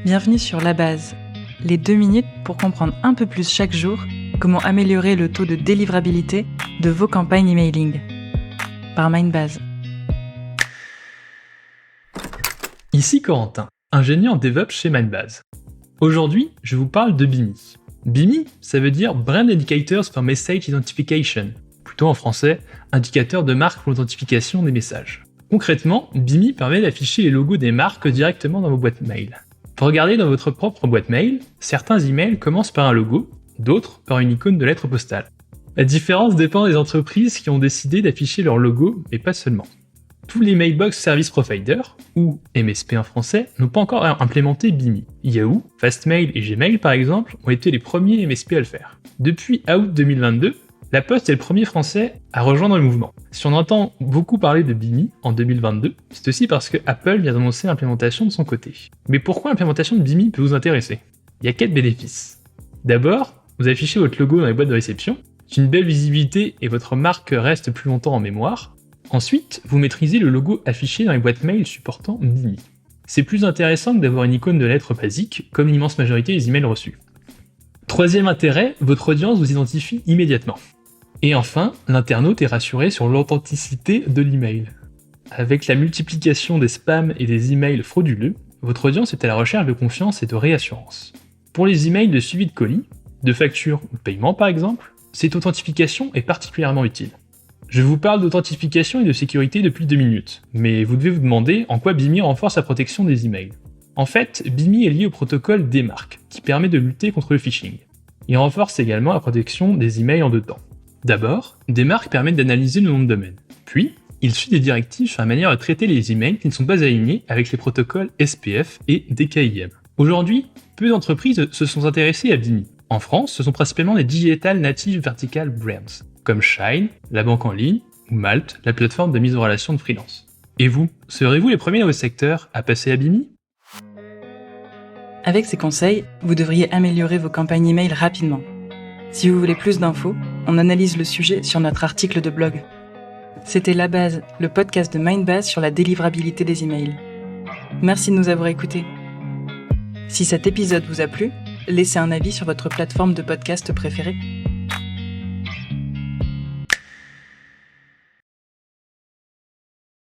Bienvenue sur La Base, les 2 minutes pour comprendre un peu plus chaque jour comment améliorer le taux de délivrabilité de vos campagnes emailing. Par Mindbase. Ici Corentin, ingénieur en DevOps chez Mindbase. Aujourd'hui, je vous parle de BIMI. BIMI, ça veut dire Brand Indicators for Message Identification, plutôt en français, indicateur de marque pour l'authentification des messages. Concrètement, BIMI permet d'afficher les logos des marques directement dans vos boîtes mail. Pour regarder dans votre propre boîte mail, certains emails commencent par un logo, d'autres par une icône de lettre postale. La différence dépend des entreprises qui ont décidé d'afficher leur logo, mais pas seulement. Tous les Mailbox Service Providers, ou MSP en français, n'ont pas encore implémenté BIMI. Yahoo, Fastmail et Gmail par exemple ont été les premiers MSP à le faire. Depuis août 2022, La Poste est le premier français à rejoindre le mouvement. Si on entend beaucoup parler de BIMI en 2022, c'est aussi parce que Apple vient d'annoncer l'implémentation de son côté. Mais pourquoi l'implémentation de BIMI peut vous intéresser ? Il y a 4 bénéfices. D'abord, vous affichez votre logo dans les boîtes de réception, c'est une belle visibilité et votre marque reste plus longtemps en mémoire. Ensuite, vous maîtrisez le logo affiché dans les boîtes mail supportant BIMI. C'est plus intéressant que d'avoir une icône de lettres basique, comme l'immense majorité des emails reçus. Troisième intérêt, votre audience vous identifie immédiatement. Et enfin, l'internaute est rassuré sur l'authenticité de l'email. Avec la multiplication des spams et des emails frauduleux, votre audience est à la recherche de confiance et de réassurance. Pour les emails de suivi de colis, de factures ou de paiement par exemple, cette authentification est particulièrement utile. Je vous parle d'authentification et de sécurité depuis 2 minutes, mais vous devez vous demander en quoi BIMI renforce la protection des emails. En fait, BIMI est lié au protocole DMARC, qui permet de lutter contre le phishing. Il renforce également la protection des emails en 2 temps. D'abord, DMARC permet d'analyser le nom de domaine. Puis, il suit des directives sur la manière de traiter les emails qui ne sont pas alignés avec les protocoles SPF et DKIM. Aujourd'hui, peu d'entreprises se sont intéressées à BIMI. En France, ce sont principalement les Digital Native Vertical Brands, comme Shine, la banque en ligne, ou Malte, la plateforme de mise en relation de freelance. Et vous, serez-vous les premiers dans votre secteur à passer à BIMI ? Avec ces conseils, vous devriez améliorer vos campagnes email rapidement. Si vous voulez plus d'infos, on analyse le sujet sur notre article de blog. C'était La Base, le podcast de Mindbase sur la délivrabilité des emails. Merci de nous avoir écoutés. Si cet épisode vous a plu, laissez un avis sur votre plateforme de podcast préférée.